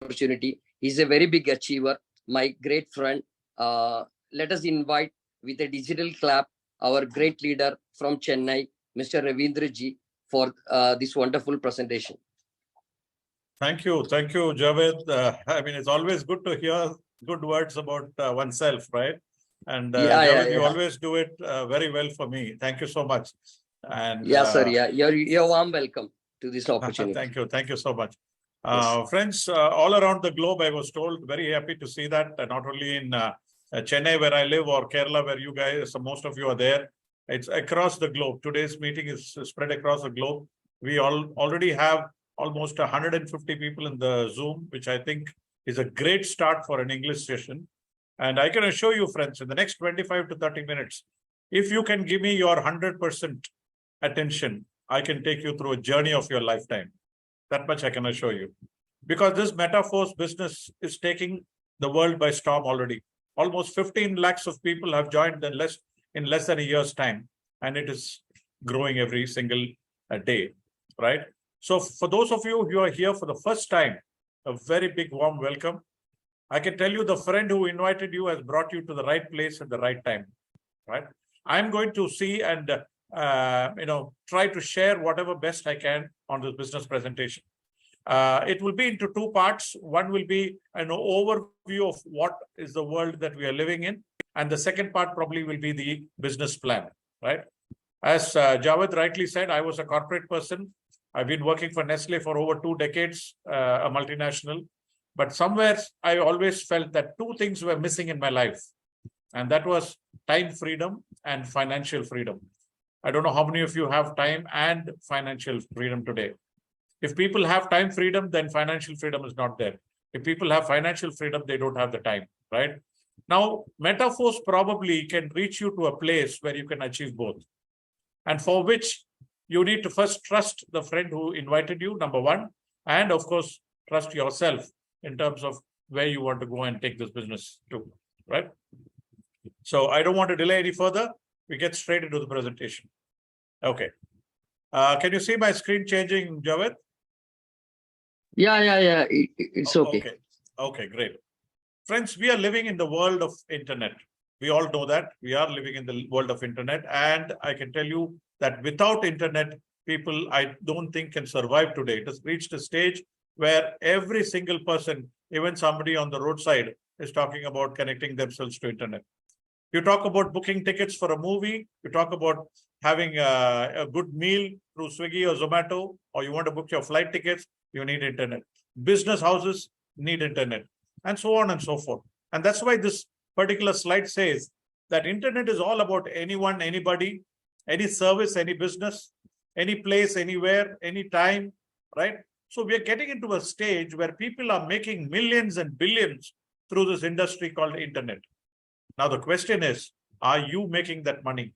opportunity. He's a very big achiever, my great friend. Let us invite with a digital clap our great leader from Chennai, Mr. Ravindra Ji, for this wonderful presentation. Thank you, Javed. I mean, it's always good to hear good words about oneself, right? And Javed, you always do it very well for me. Thank you so much. And yes, sir. Yeah, you're warm welcome to this opportunity. Thank you so much. Yes. Friends, all around the globe, I was told, very happy to see that, not only in Chennai, where I live, or Kerala, where you guys, most of you are there. It's across the globe. Today's meeting is spread across the globe. We already have almost 150 people in the Zoom, which I think is a great start for an English session. And I can assure you, friends, in the next 25 to 30 minutes, if you can give me your 100% attention, I can take you through a journey of your lifetime. That much I can assure you. Because this Metaforce business is taking the world by storm already. Almost 15 lakhs of people have joined in less than a year's time. And it is growing every single day, right? So for those of you who are here for the first time, a very big warm welcome. I can tell you the friend who invited you has brought you to the right place at the right time, right? I'm going to see and try to share whatever best I can on this business presentation. It will be into two parts. One will be an overview of what is the world that we are living in. And the second part probably will be the business plan, right? As Javed rightly said, I was a corporate person. I've been working for Nestle for over 2 decades, a multinational. But somewhere I always felt that two things were missing in my life. And that was time freedom and financial freedom. I don't know how many of you have time and financial freedom today. If people have time freedom, then financial freedom is not there. If people have financial freedom, they don't have the time, right? Now, Metaforce probably can reach you to a place where you can achieve both. And for which you need to first trust the friend who invited you, number one, and of course, trust yourself in terms of where you want to go and take this business to, right? So I don't want to delay any further. We get straight into the presentation. Okay. Can you see my screen changing, Javed? Yeah. It's okay. Okay, great. Friends, we are living in the world of internet. We all know that. We are living in the world of internet. And I can tell you that without internet, people, I don't think, can survive today. It has reached a stage where every single person, even somebody on the roadside, is talking about connecting themselves to internet. You talk about booking tickets for a movie, you talk about having a good meal through Swiggy or Zomato, or you want to book your flight tickets, you need internet. Business houses need internet, and so on and so forth. And that's why this particular slide says that internet is all about anyone, anybody, any service, any business, any place, anywhere, anytime, right? So we are getting into a stage where people are making millions and billions through this industry called internet. Now, the question is, are you making that money?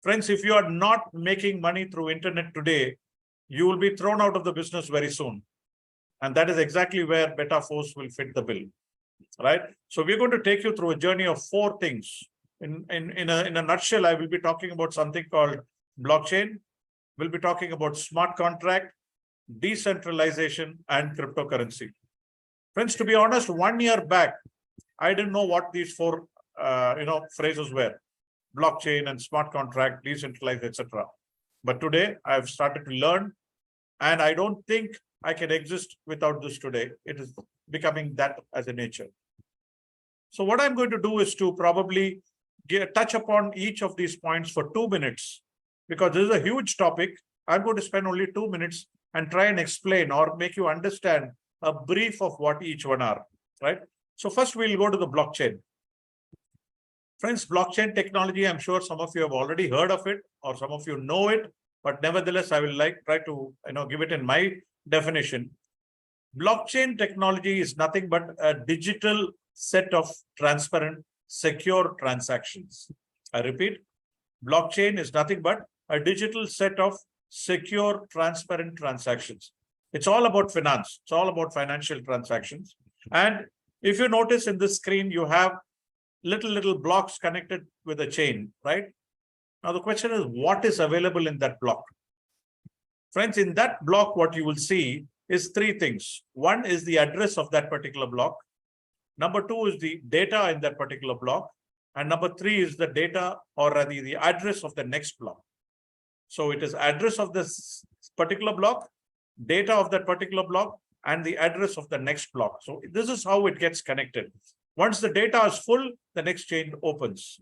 Friends, if you are not making money through internet today, you will be thrown out of the business very soon. And that is exactly where Metaforce will fit the bill, right? So we're going to take you through a journey of 4 things. In a nutshell, I will be talking about something called blockchain. We'll be talking about smart contract, decentralization, and cryptocurrency. Friends, to be honest, 1 year back, I didn't know what these 4 phrases were: blockchain and smart contract, decentralized, etc. But today I've started to learn, and I don't think I can exist without this today. It is becoming that as a nature. So what I'm going to do is to probably touch upon each of these points for 2 minutes, because this is a huge topic. I'm going to spend only 2 minutes and try and explain or make you understand a brief of what each one are, right? So first we'll go to the blockchain. Friends, blockchain technology, I'm sure some of you have already heard of it, or some of you know it, but nevertheless, I will try to give it in my definition. Blockchain technology is nothing but a digital set of transparent, secure transactions. I repeat, blockchain is nothing but a digital set of secure, transparent transactions. It's all about finance. It's all about financial transactions. And if you notice in this screen, you have little blocks connected with a chain, right? Now, the question is, what is available in that block? Friends, in that block, what you will see is three things. One is the address of that particular block. Number two is the data in that particular block. And number three is the data or rather the address of the next block. So it is address of this particular block, data of that particular block, and the address of the next block. So this is how it gets connected. Once the data is full, the next chain opens.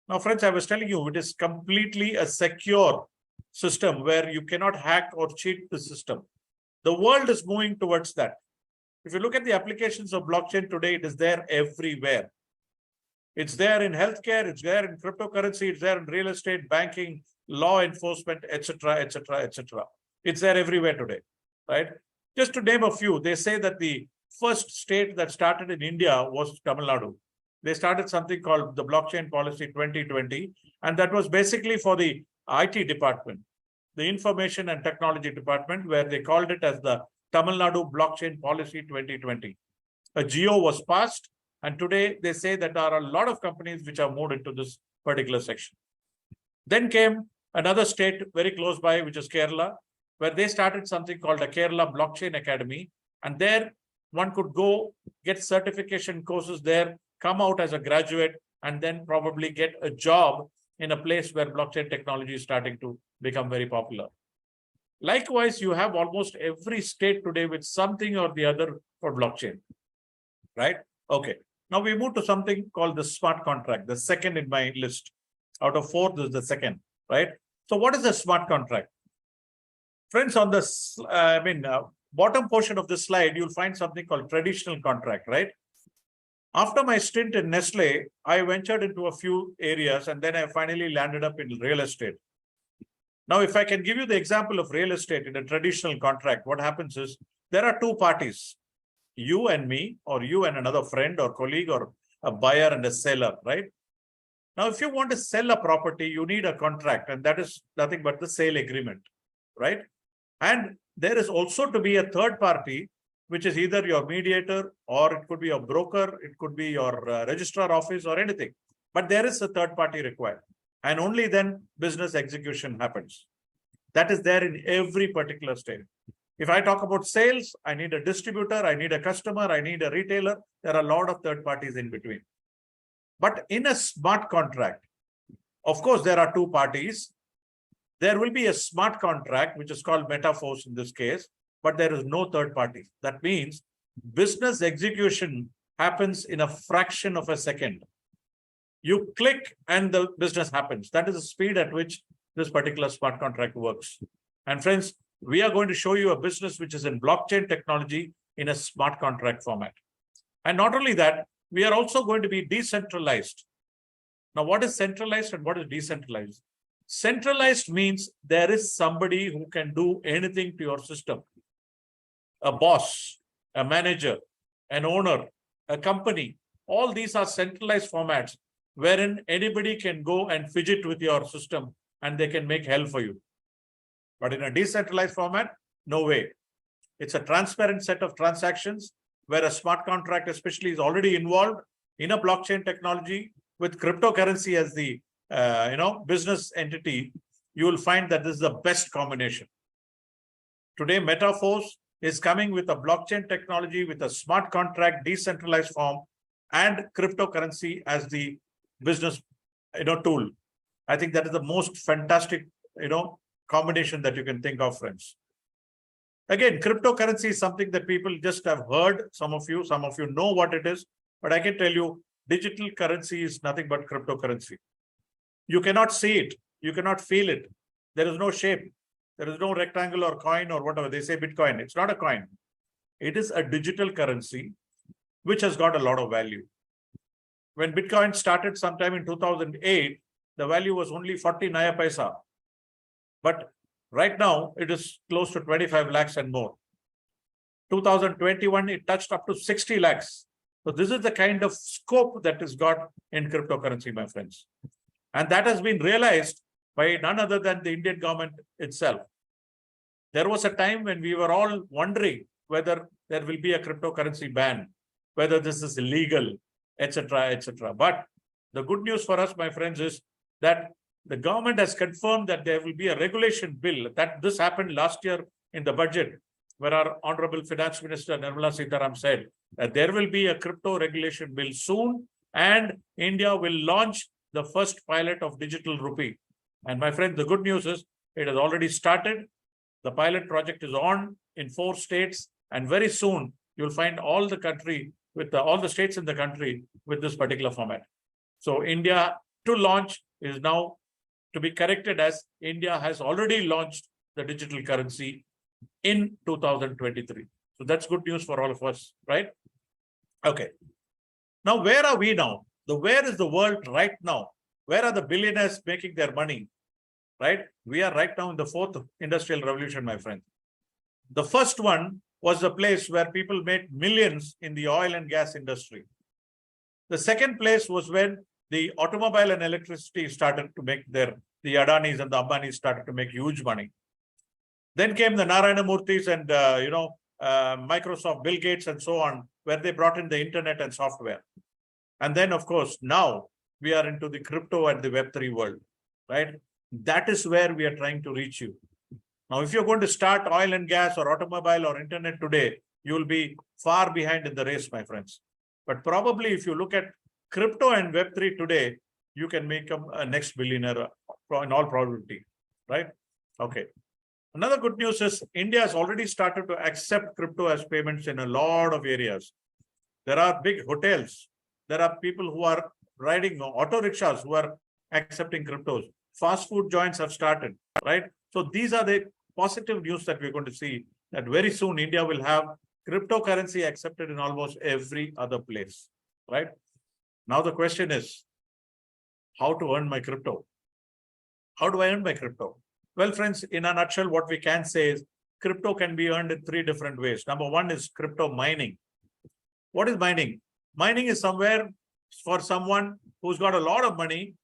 Now, friends, I was telling you, it is completely a secure system where you cannot hack or cheat the system. The world is moving towards that. If you look at the applications of blockchain today, it is there everywhere. It's there in healthcare, it's there in cryptocurrency, it's there in real estate, banking, law enforcement, etc., etc., etc. It's there everywhere today, right? Just to name a few, they say that the first state that started in India was Tamil Nadu. They started something called the Blockchain Policy 2020, and that was basically for the IT department, the Information and Technology Department, where they called it as the Tamil Nadu Blockchain Policy 2020. A GO was passed, and today they say that there are a lot of companies which have moved into this particular section. Then came another state very close by, which is Kerala, where they started something called a Kerala Blockchain Academy. And there one could go get certification courses there, come out as a graduate, and then probably get a job in a place where blockchain technology is starting to become very popular. Likewise, you have almost every state today with something or the other for blockchain, right? Okay. Now we move to something called the smart contract, the second in my list. Out of four, this is the second, right? So what is a smart contract? Friends, on the bottom portion of this slide, you'll find something called traditional contract, right? After my stint in Nestle, I ventured into a few areas and then I finally landed up in real estate. Now, if I can give you the example of real estate in a traditional contract, what happens is there are two parties, you and me, or you and another friend or colleague, or a buyer and a seller, right? Now, if you want to sell a property, you need a contract, and that is nothing but the sale agreement, right? And there is also to be a third party, which is either your mediator, or it could be your broker, it could be your registrar office or anything. But there is a third party required. And only then business execution happens. That is there in every particular state. If I talk about sales, I need a distributor, I need a customer, I need a retailer. There are a lot of third parties in between. But in a smart contract, of course, there are two parties. There will be a smart contract, which is called MetaForce in this case, but there is no third party. That means business execution happens in a fraction of a second. You click and the business happens. That is the speed at which this particular smart contract works. And friends, we are going to show you a business which is in blockchain technology in a smart contract format. And not only that, we are also going to be decentralized. Now, what is centralized and what is decentralized? Centralized means there is somebody who can do anything to your system. A boss, a manager, an owner, a company. All these are centralized formats wherein anybody can go and fidget with your system and they can make hell for you. But in a decentralized format, no way. It's a transparent set of transactions where a smart contract especially is already involved in a blockchain technology with cryptocurrency as the business entity. You will find that this is the best combination. Today, MetaForce is coming with a blockchain technology with a smart contract, decentralized form, and cryptocurrency as the business tool. I think that is the most fantastic combination that you can think of, friends. Again, cryptocurrency is something that people just have heard. Some of you know what it is, but I can tell you digital currency is nothing but cryptocurrency. You cannot see it, you cannot feel it. There is no shape, there is no rectangle or coin or whatever. They say Bitcoin. It's not a coin. It is a digital currency which has got a lot of value. When Bitcoin started sometime in 2008, the value was only 40 Naya Paisa. But right now, it is close to 25 lakhs and more. 2021, it touched up to 60 lakhs. So this is the kind of scope that is got in cryptocurrency, my friends. And that has been realized by none other than the Indian government itself. There was a time when we were all wondering whether there will be a cryptocurrency ban, whether this is illegal, etc., etc. But the good news for us, my friends, is that the government has confirmed that there will be a regulation bill. That this happened last year in the budget, where our Honorable Finance Minister Nirmala Sitaraman said that there will be a crypto regulation bill soon, and India will launch the first pilot of digital rupee. And my friend, the good news is it has already started. The pilot project is on in 4 states, and very soon you'll find all the country with all the states in the country with this particular format. So India to launch is now to be corrected as India has already launched the digital currency in 2023. So that's good news for all of us, right? Okay. Now, where are we now? Where is the world right now? Where are the billionaires making their money? Right? We are right now in the 4th industrial revolution, my friend. The first one was the place where people made millions in the oil and gas industry. The second place was when the automobile and electricity started to make the Adanis and the Ambanis started to make huge money. Then came the Narayana Murthys and, Microsoft, Bill Gates and so on, where they brought in the internet and software. And then, of course, now we are into the crypto and the Web3 world, right? That is where we are trying to reach you. Now, if you're going to start oil and gas or automobile or internet today, you will be far behind in the race, my friends. But probably if you look at crypto and Web3 today, you can make a next billionaire in all probability, right? Okay. Another good news is India has already started to accept crypto as payments in a lot of areas. There are big hotels. There are people who are riding auto rickshaws who are accepting cryptos. Fast food joints have started, right? So these are the positive news that we're going to see, that very soon India will have cryptocurrency accepted in almost every other place, right? Now the question is, how to earn my crypto? How do I earn my crypto? Well, friends, in a nutshell, what we can say is crypto can be earned in 3 different ways. Number 1 is crypto mining. What is mining? Mining is somewhere for someone who's got a lot of money,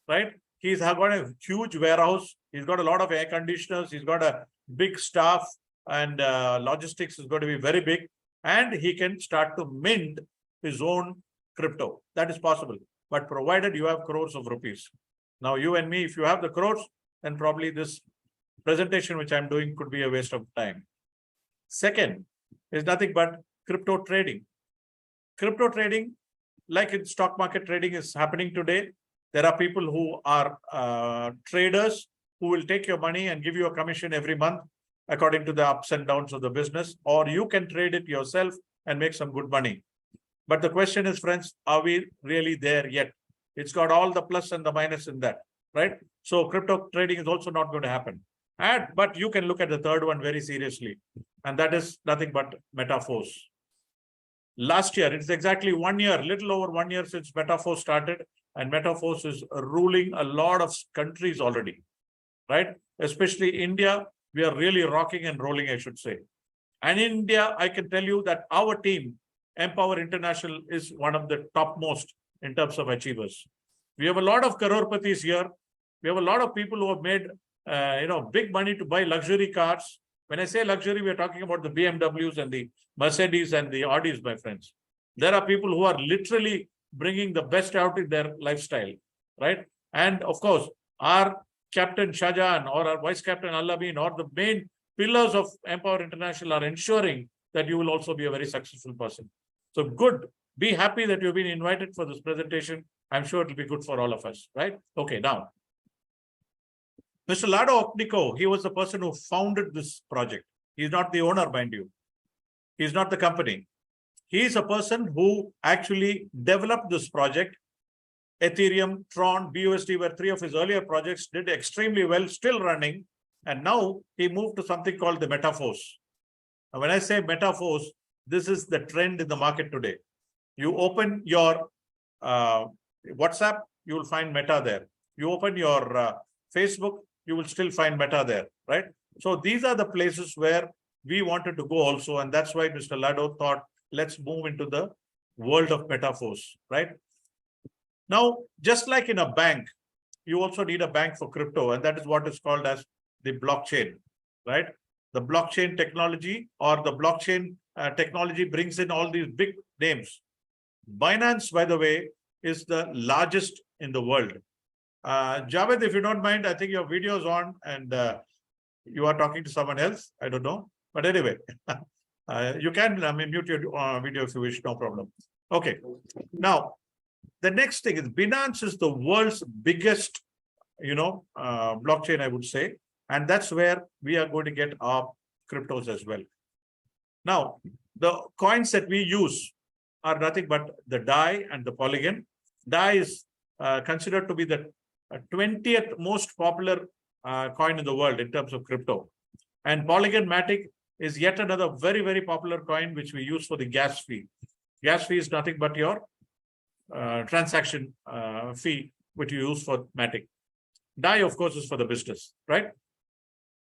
right? He's got a huge warehouse. He's got a lot of air conditioners. He's got a big staff, and logistics is going to be very big. And he can start to mint his own crypto. That is possible. But provided you have crores of rupees. Now, you and me, if you have the crores, then probably this presentation which I'm doing could be a waste of time. Second is nothing but crypto trading. Crypto trading, like in stock market trading is happening today. There are people who are traders who will take your money and give you a commission every month according to the ups and downs of the business, or you can trade it yourself and make some good money. But the question is, friends, are we really there yet? It's got all the plus and the minus in that, right? So crypto trading is also not going to happen. But you can look at the third one very seriously, and that is nothing but MetaForce. Last year, it's exactly 1 year, little over 1 year since MetaForce started, and MetaForce is ruling a lot of countries already, right? Especially India, we are really rocking and rolling, I should say. And in India, I can tell you that our team, Empower International, is one of the topmost in terms of achievers. We have a lot of crorepathies here. We have a lot of people who have made, big money to buy luxury cars. When I say luxury, we are talking about the BMWs and the Mercedes and the Audis, my friends. There are people who are literally bringing the best out in their lifestyle, right? And of course, our Captain Shahjahan or our Vice Captain Al-Amin or the main pillars of Empower International are ensuring that you will also be a very successful person. So good. Be happy that you've been invited for this presentation. I'm sure it will be good for all of us, right? Okay, now. Mr. Lado Opnico, he was the person who founded this project. He's not the owner, mind you. He's not the company. He is a person who actually developed this project. Ethereum, Tron, BUSD were 3 of his earlier projects, did extremely well, still running. And now he moved to something called the MetaForce. Now, when I say MetaForce, this is the trend in the market today. You open your WhatsApp, you will find Meta there. You open your Facebook, you will still find Meta there, right? So these are the places where we wanted to go also. And that's why Mr. Lado thought, let's move into the world of MetaForce, right? Now, just like in a bank, you also need a bank for crypto. And that is what is called as the blockchain, right? The blockchain technology or the blockchain technology brings in all these big names. Binance, by the way, is the largest in the world. Javed, if you don't mind, I think your video is on and you are talking to someone else. I don't know. But anyway, you can mute your video if you wish, no problem. Okay. Now, the next thing is Binance is the world's biggest, blockchain, I would say. And that's where we are going to get our cryptos as well. Now, the coins that we use are nothing but the DAI and the Polygon. DAI is considered to be the 20th most popular coin in the world in terms of crypto. And Polygon Matic is yet another very, very popular coin which we use for the gas fee. Gas fee is nothing but your transaction fee which you use for Matic. DAI, of course, is for the business, right?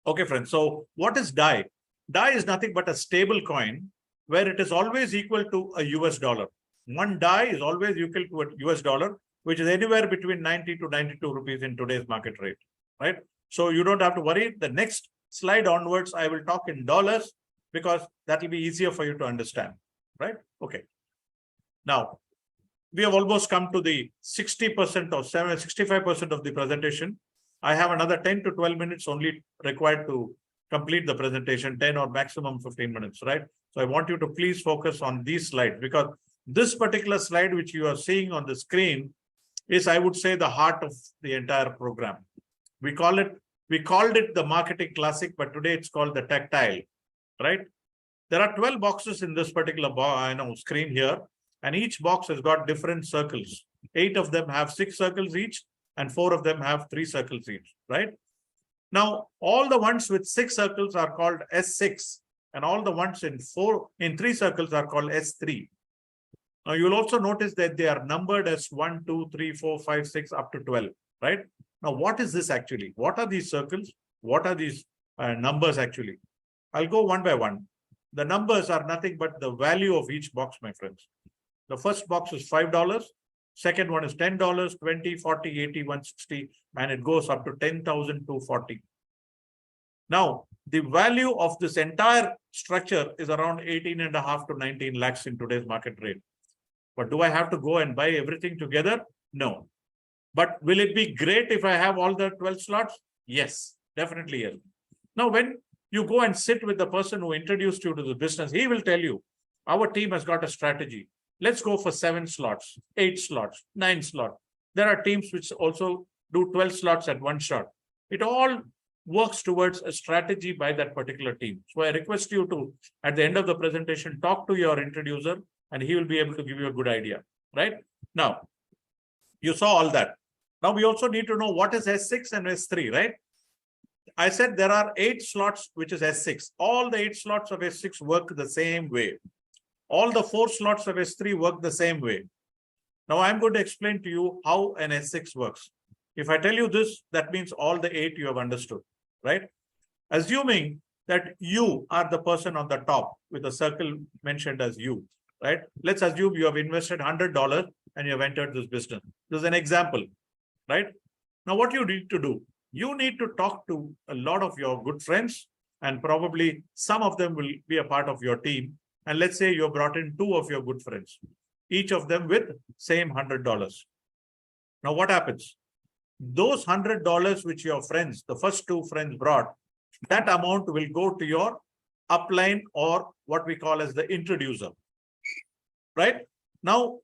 Okay, friends. So what is DAI? DAI is nothing but a stable coin where it is always equal to a US dollar. One DAI is always equal to a US dollar, which is anywhere between 90 to 92 rupees in today's market rate, right? So you don't have to worry. The next slide onwards, I will talk in dollars because that will be easier for you to understand, right? Okay. Now, we have almost come to the 60% or 65% of the presentation. I have another 10 to 12 minutes only required to complete the presentation, 10 or maximum 15 minutes, right? So I want you to please focus on these slides because this particular slide, which you are seeing on the screen, is, I would say, the heart of the entire program. We called it the marketing classic, but today it's called the tactile, right? There are 12 boxes in this particular screen here, and each box has got different circles. 8 of them have 6 circles each, and 4 of them have 3 circles each, right? Now, all the ones with 6 circles are called S6, and all the ones in 3 circles are called S3. Now, you'll also notice that they are numbered as 1, 2, 3, 4, 5, 6, up to 12, right? Now, what is this actually? What are these circles? What are these numbers actually? I'll go one by one. The numbers are nothing but the value of each box, my friends. The first box is $5. Second one is $10, $20, $40, $80, $160, and it goes up to $10,240. Now, the value of this entire structure is around 18.5 to 19 lakhs in today's market rate. But do I have to go and buy everything together? No. But will it be great if I have all the 12 slots? Yes, definitely yes. Now, when you go and sit with the person who introduced you to the business, he will tell you, our team has got a strategy. Let's go for 7 slots, 8 slots, 9 slots. There are teams which also do 12 slots at one shot. It all works towards a strategy by that particular team. So I request you to, at the end of the presentation, talk to your introducer and he will be able to give you a good idea, right? Now, you saw all that. Now we also need to know what is S6 and S3, right? I said there are 8 slots, which is S6. All the 8 slots of S6 work the same way. All the 4 slots of S3 work the same way. Now I'm going to explain to you how an S6 works. If I tell you this, that means all the 8 you have understood, right? Assuming that you are the person on the top with a circle mentioned as you, right? Let's assume you have invested $100 and you have entered this business. This is an example, right? Now what you need to do, you need to talk to a lot of your good friends and probably some of them will be a part of your team. And let's say you brought in 2 of your good friends, each of them with same $100. Now what happens? Those $100 which your friends, the first 2 friends brought, that amount will go to your upline or what we call as the introducer, right? Now,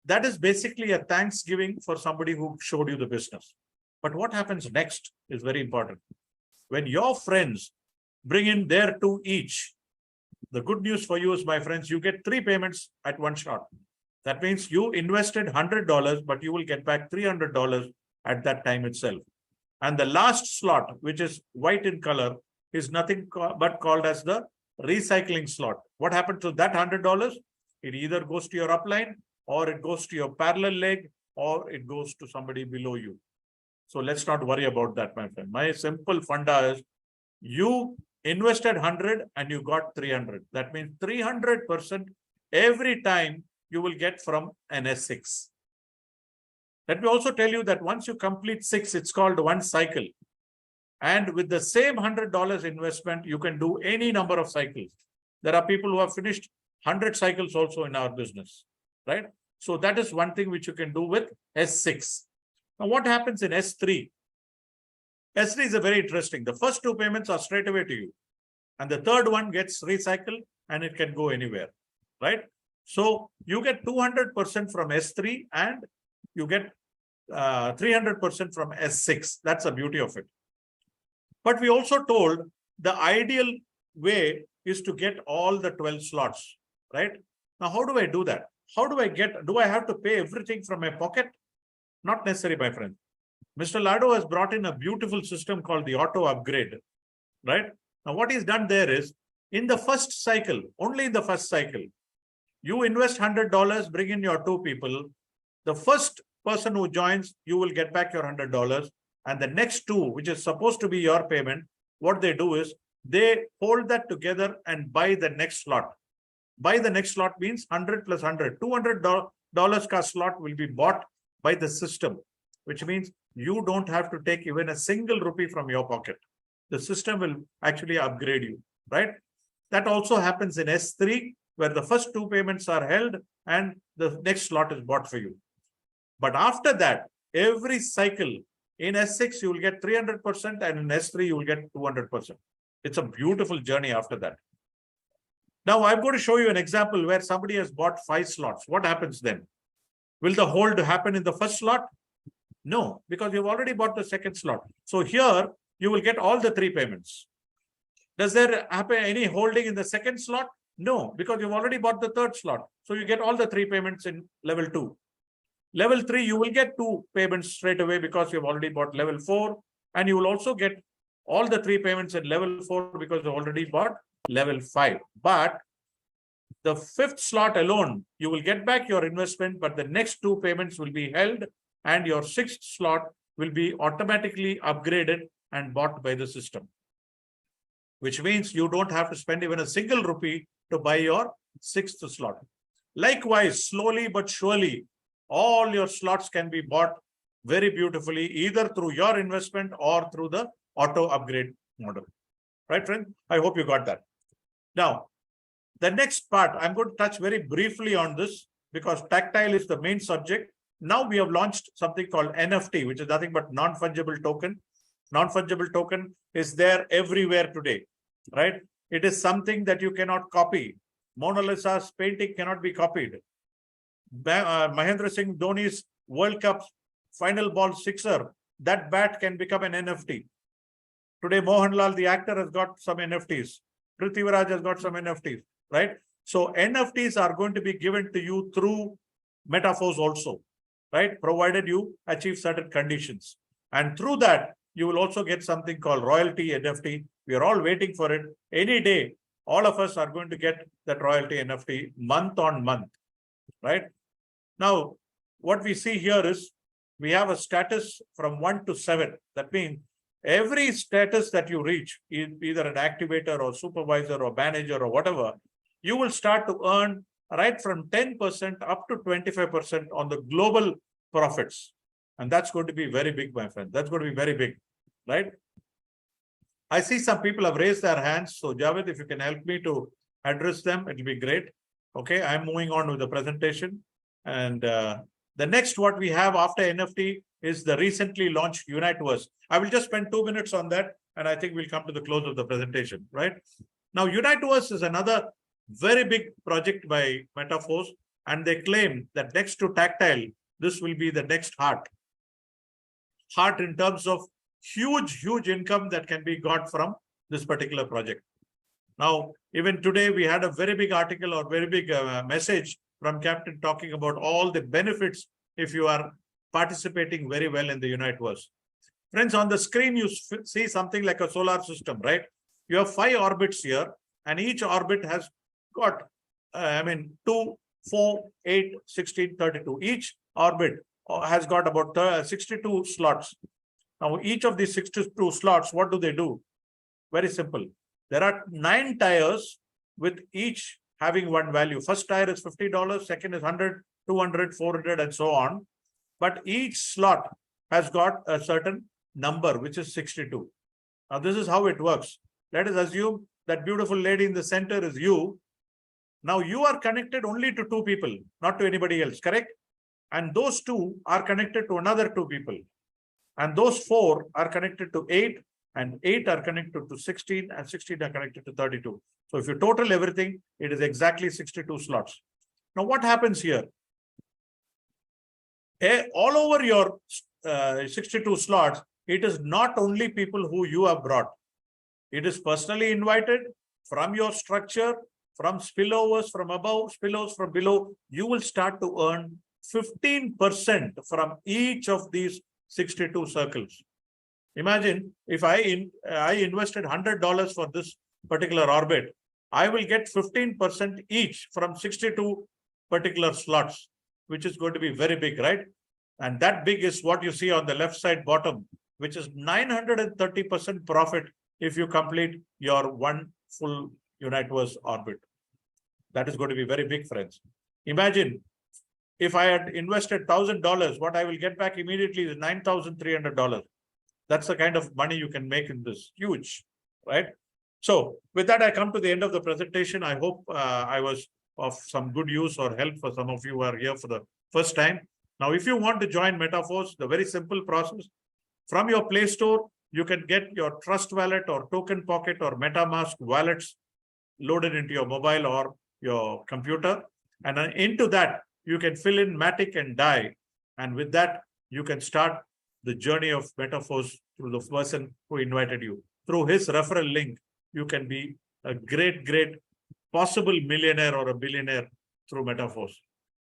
that is basically a Thanksgiving for somebody who showed you the business. But what happens next is very important. When your friends bring in their 2 each, the good news for you is, my friends, you get 3 payments at one shot. That means you invested $100, but you will get back $300 at that time itself. And the last slot, which is white in color, is nothing but called as the recycling slot. What happened to that $100? It either goes to your upline, or it goes to your parallel leg, or it goes to somebody below you. So let's not worry about that, my friend. My simple funda is, you invested 100 and you got 300. That means 300% every time you will get from an S6. Let me also tell you that once you complete 6, it's called one cycle. And with the same $100 investment, you can do any number of cycles. There are people who have finished 100 cycles also in our business, right? So that is one thing which you can do with S6. Now, what happens in S3? S3 is a very interesting. The first 2 payments are straight away to you. And the third one gets recycled and it can go anywhere, right? So you get 200% from S3 and you get 300% from S6. That's the beauty of it. But we also told the ideal way is to get all the 12 slots, right? Now, how do I do that? How do I have to pay everything from my pocket? Not necessary, my friend. Mr. Lado has brought in a beautiful system called the auto upgrade, right? Now, what he's done there is in the first cycle, only in the first cycle, you invest $100, bring in your 2 people. The first person who joins, you will get back your $100. And the next 2, which is supposed to be your payment, what they do is they hold that together and buy the next slot. Buy the next slot means 100 plus 100. $200 ka slot will be bought by the system, which means you don't have to take even a single rupee from your pocket. The system will actually upgrade you, right? That also happens in S3, where the first 2 payments are held and the next slot is bought for you. But after that, every cycle in S6, you will get 300%, and in S3, you will get 200%. It's a beautiful journey after that. Now, I'm going to show you an example where somebody has bought 5 slots. What happens then? Will the hold happen in the first slot? No, because you've already bought the second slot. So here, you will get all the 3 payments. Does there happen any holding in the second slot? No, because you've already bought the third slot. So you get all the 3 payments in level 2. Level 3, you will get 2 payments straight away because you've already bought level 4. And you will also get all the 3 payments in level 4 because you already bought level 5. But the 5th slot alone, you will get back your investment, but the next 2 payments will be held and your 6th slot will be automatically upgraded and bought by the system, which means you don't have to spend even a single rupee to buy your 6th slot. Likewise, slowly but surely, all your slots can be bought very beautifully, either through your investment or through the auto upgrade model. Right, friend? I hope you got that. Now, the next part, I'm going to touch very briefly on this because Tactile is the main subject. Now we have launched something called NFT, which is nothing but non-fungible token. Non-fungible token is there everywhere today, right? It is something that you cannot copy. Mona Lisa's painting cannot be copied. Mahendra Singh Dhoni's World Cup final ball sixer, that bat can become an NFT. Today, Mohanlal, the actor, has got some NFTs. Prithviraj has got some NFTs, right? So NFTs are going to be given to you through Metaforce also, right? Provided you achieve certain conditions. And through that, you will also get something called royalty NFT. We are all waiting for it. Any day, all of us are going to get that royalty NFT month on month, right? Now, what we see here is we have a status from 1 to 7. That means every status that you reach, either an activator or supervisor or manager or whatever, you will start to earn right from 10% up to 25% on the global profits. And that's going to be very big, my friend. That's going to be very big, right? I see some people have raised their hands. So Javed, if you can help me to address them, it'll be great. Okay, I'm moving on with the presentation. And the next what we have after NFT is the recently launched Uniteverse. I will just spend 2 minutes on that, and I think we'll come to the close of the presentation, right? Now, Uniteverse is another very big project by Metaforce, and they claim that next to Tactile, this will be the next heart. Heart in terms of huge income that can be got from this particular project. Now, even today, we had a very big article or very big message from Captain talking about all the benefits if you are participating very well in the Uniteverse. Friends, on the screen, you see something like a solar system, right? You have 5 orbits here, and each orbit has got, 2, 4, 8, 16, 32. Each orbit has got about 62 slots. Now, each of these 62 slots, what do? Very simple. There are 9 tires with each having one value. First tire is $50, second is 100, 200, 400, and so on. But each slot has got a certain number, which is 62. Now, this is how it works. Let us assume that beautiful lady in the center is you. Now, you are connected only to 2 people, not to anybody else, correct? And those 2 are connected to another 2 people. And those 4 are connected to 8, and 8 are connected to 16, and 16 are connected to 32. So if you total everything, it is exactly 62 slots. Now, what happens here? All over your 62 slots, it is not only people who you have brought. It is personally invited from your structure, from spillovers from above, spillovers from below. You will start to earn 15% from each of these 62 circles. Imagine if I invested $100 for this particular orbit, I will get 15% each from 62 particular slots, which is going to be very big, right? And that big is what you see on the left side bottom, which is 930% profit if you complete your one full Uniteverse orbit. That is going to be very big, friends. Imagine if I had invested $1,000, what I will get back immediately is $9,300. That's the kind of money you can make in this. Huge, right? So with that, I come to the end of the presentation. I hope I was of some good use or help for some of you who are here for the first time. Now, if you want to join MetaForce, the very simple process, from your Play Store, you can get your Trust Wallet or Token Pocket or MetaMask wallets loaded into your mobile or your computer. And then into that, you can fill in Matic and DAI. And with that, you can start the journey of MetaForce through the person who invited you. Through his referral link, you can be a great possible millionaire or a billionaire through MetaForce.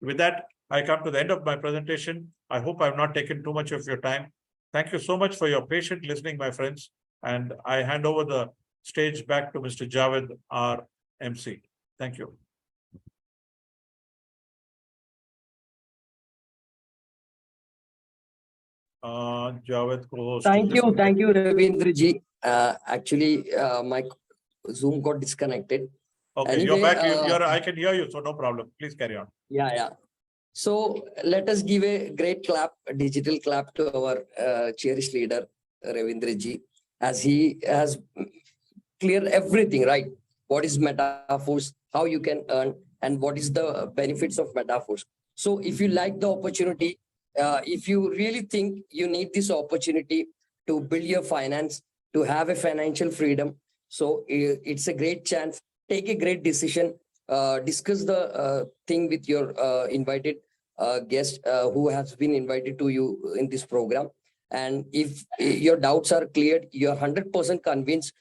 With that, I come to the end of my presentation. I hope I've not taken too much of your time. Thank you so much for your patient listening, my friends. And I hand over the stage back to Mr. Javed, our MC. Thank you. Javed, co-host. Thank you, Ravindra ji. Actually, my Zoom got disconnected. Okay, anyway, you're back. I can hear you, so no problem. Please carry on. Yeah. So let us give a great clap, a digital clap to our cherished leader, Ravindra ji, as he has cleared everything, right? What is MetaForce, how you can earn, and what is the benefits of MetaForce. So if you like the opportunity, if you really think you need this opportunity to build your finance, to have a financial freedom, so it's a great chance. Take a great decision. Discuss the thing with your invited guest who has been invited to you in this program. And if your doubts are cleared, you're 100% convinced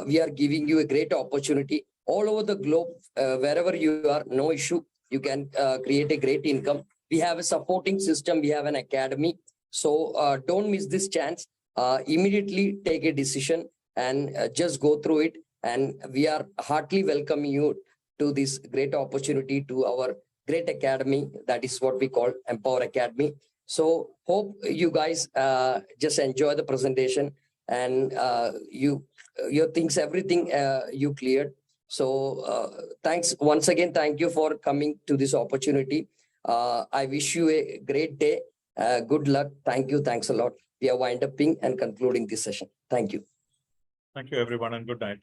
we are giving you a great opportunity all over the globe, wherever you are, no issue. You can create a great income. We have a supporting system. We have an academy. So don't miss this chance. Immediately take a decision and just go through it. And we are heartily welcoming you to this great opportunity, to our great academy. That is what we call Empower Academy. So hope you guys just enjoy the presentation, and your things, everything you cleared. So thanks once again. Thank you for coming to this opportunity. I wish you a great day. Good luck. Thank you. Thanks a lot. We are wind upping and concluding this session. Thank you. Thank you, everyone, and good night.